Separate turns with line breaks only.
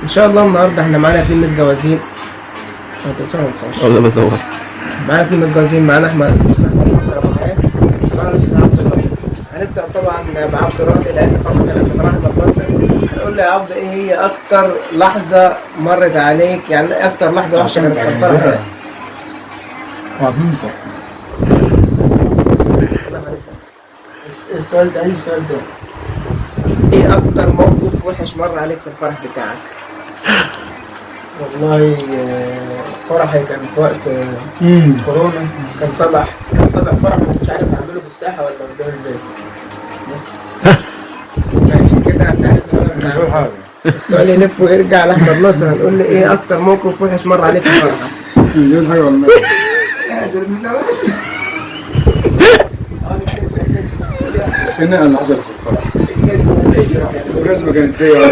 ان شاء الله النهارده احنا معانا 2 متجوزين.
والله بصور.
معانا 2 متجوزين، معانا احمد الاستاذ احمد ناصر ابو حياه، معانا الاستاذ عبد الله. هنبدا طبعا بعبد راضي لان فقط الاخ احمد ناصر. هنقول له يا عبد ايه هي اكتر لحظه مرت عليك، يعني اكتر لحظه وحشه كانت في الفرح؟
السؤال ده، السؤال ده
ايه اكتر موقف وحش مر عليك في الفرح بتاعك؟
والله فرحي كان في وقت كورونا. كان طلع فرح ما كنتش عارف اعمله في الساحه ولا قدام البيت.
ماشي كده احنا عرفنا. السؤال يلف ويرجع لاحمد ناصر. هنقول له ايه اكتر موقف وحش مر عليك في الفرح؟
مليون حاجة والله. الخناقة اللي حصلت في الفرح. الجزمة كانت فيا.